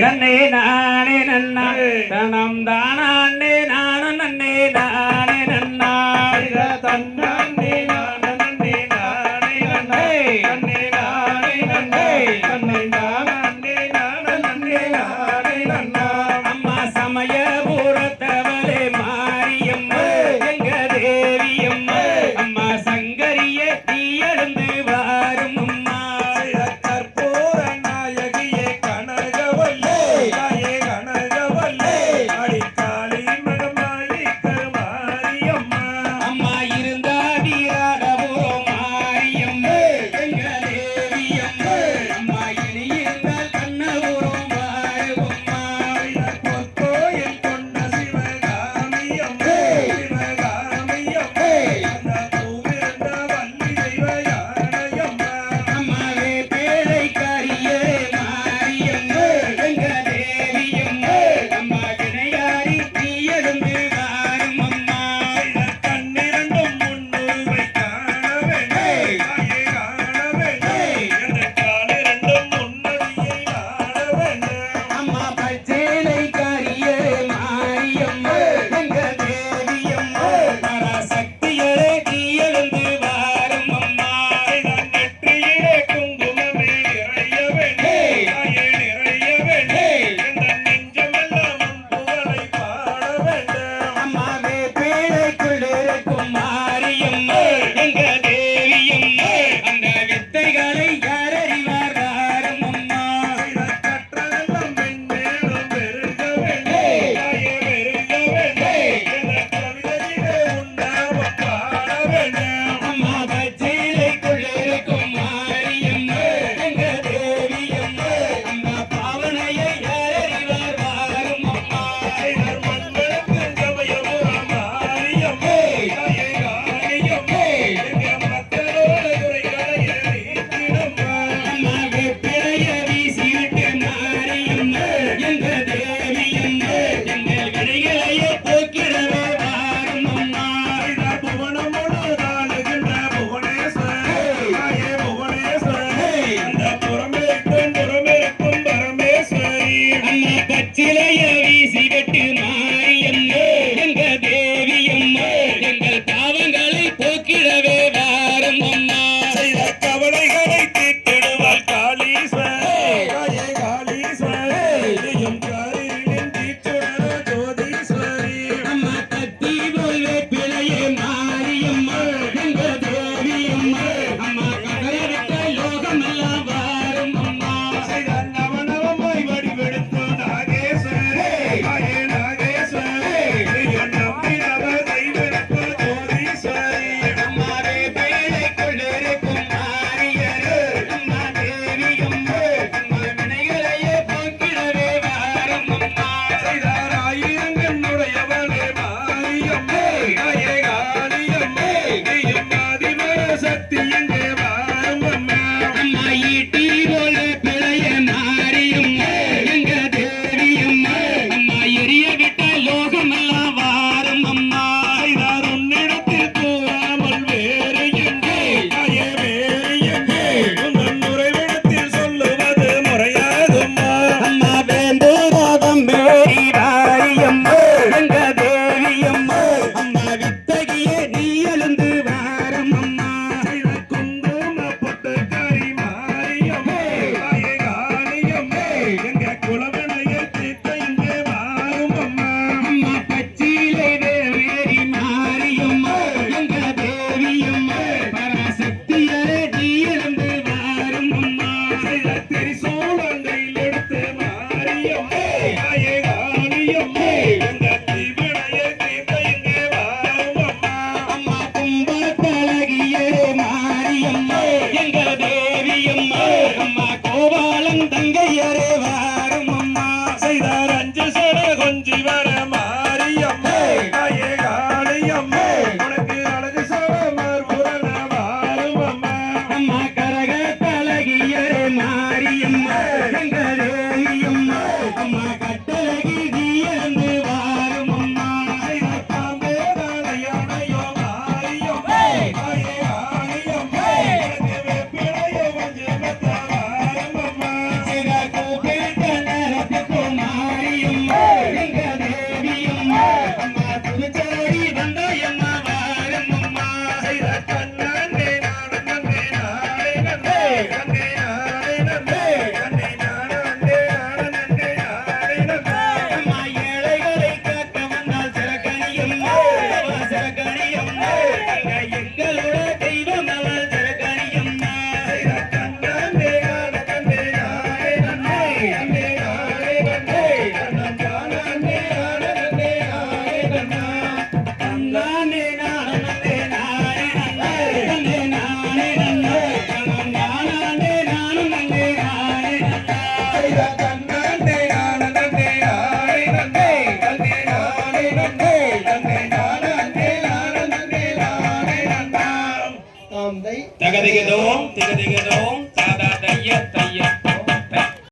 நன்னே நானே நன்னா தனம் தானே நானும் நன்னே நானே நன்னா தன்னே நானே நன்னே நானே நன்னே நன்னே நானே நன்னே நன்னே நானே நானே நன்னே நானே நன்னா அம்மா சமயபுரத்தவளே மாரியம்மா எங்க தேவியம்மா அம்மா சங்கரியே நீ எழுந்து வாரும் அம்மா கற்பூர நாயகியே கனகவல்லே தாயே கனகவல்லே அடிக்காளி மகமாயி கருமாரியம்மா அம்மா இருந்தா வீராடபுரம் மாரியம்மா எங்க தேவியம்மா அம்மா இனி இருந்தால் கண்ணபுரம் வாருவம்மா கோயில் கொண்ட சிவகாமியம்மா சிவகாமியம்மா அந்த பூவிருந்த வள்ளி தெய்வ யானையம்மா அம்மாவே பேழைக்காரியே மாரியம்மா எங்க தேவியம்மா அம்மா வினையாரி நீ எழுந்து வாரும் அம்மா கண்ணிரண்டும் முன்னுருவை காண வேண்டும் தாயே காண வேண்டும் என்ற காலிரண்டும் முன்னடியை ஆட வேண்டும் அம்மா பச்சேலைக்காரியே மாரியம்மா எங்க தேவியம்மா பராசக்தியே நீ எழுந்து வாரும் அம்மா நெற்றியிலே குங்குமமே நிறைய வேண்டும் தாயே நிறைய வேண்டும் என்ற நெஞ்சமெல்லாம் உன் புகழை பாட வேண்டும் அம்மாவே பேழைக்குள் இருக்கும் மாரியம்மா எங்க தேவியம்மா அந்த வித்தைகளை யார் அறிவார் வாரும் அம்மா கற்றதெல்லாம் மென்மேலும் பெருக வேண்டும் தாயே பெருக வேண்டும் என்ற கவிதையிலே உண்டாவம் பாட வேண்டும் அம்மா பச்சையிலைக்குள் இருக்கும் மாரியம்மா எங்க தேவியம்மா அம்மா பாவனையை யார் அறிவார் வாரும் அம்மா மண்களுக்கு சமயபுரம் மாரியம்மா தாயே காளியம்மா எங்க மக்களோட குறைகளை தீர்த்திடம்மா அம்மா வெப்பிலைய வீசிவிட்டு மாரியம்மா எங்க தேவியம்மா எங்கள் வினைகளையே போக்கிடவே வாரும் அம்மா புவனமோடு தாழுகின்ற புவனேஸ்வரர் தாயே புவனேஸ்வரர் அந்த புறமிருக்கும் பரமேஸ்வரி அம்மா பச்சிலைய வீசிவிட்டு மாரியம்மா எங்க தேவியம்மா எங்கள் பாவங்களை போக்கிடவே வாரும் அம்மா செய்த கவலைகளை தீர்த்திடுவாள் காளீஸ்வரர் தாயே காளீஸ்வரர் நீயும் காரினின் தீச்சுடர ஜோதீஸ்வரி அம்மா கத்தி போலே பிழையே மாரியம்மா எங்க தேவியம்மா அம்மா கதறிட்ட லோகமெல்லாம் வாரும் அம்மா செய்த நவநவமாய் வடிவெடுத்து நாகேஸ்வரே தாயே நாகேஸ்வரே நீயும் நம்பினவ தெய்வெடுப்பு ஜோதீஸ்வரி அம்மாவே பேழைக்குள் இருக்கும் மாரியரே அம்மா தேவியம்மா அம்மா வினைகளையே போக்கிடவே வாரும் அம்மா செய்தார் ஆயிரங்கண்ணுடையவளே மாரியம்மா தாயே காளியம்மா நீயும் ஆதிபர சக்தி எங்கே வாரும் அம்மா அம்மா ஈட்டி போல பிழைய மாரியம்மா எங்க தேவியம்மா அம்மா எரிய விட்ட லோகமெல்லாம் வாரும் அம்மா செய்தார் உன்னிடத்தில் கூறாமல் வேறு எங்கே தாயே வேறு எங்கே உங்கள் உறைவிடத்தில் சொல்லுவது முறையாதும்மா அம்மா வேந்து ராகம் மேரி வாரியம்மா எங்க தேவியம்மா அம்மா வித்தகியே நீ எழுந்து வாரும் அம்மா குங்கும பொட்டுக்காரி மாரியம்மா தாயே காளியம்மா எங்க குலவினையை தீர்த்த இங்கே வாரும் அம்மா அம்மா பச்சிலை வேவேரி மாரியம்மா எங்க தேவியம்மா பராசக்தியே நீ எழுந்து வாரும் அம்மா செய்த திரிசூலங்கையில் எடுத்து மாரியம்மா தாயே காளியம்மா எங்க தீவினையை தீர்த்த இங்கே வாரும் அம்மா அம்மா கும்பத்தழகியே மாரியம்மா எங்க தேவியம்மா அம்மா கோபாலன் தங்கையரே வா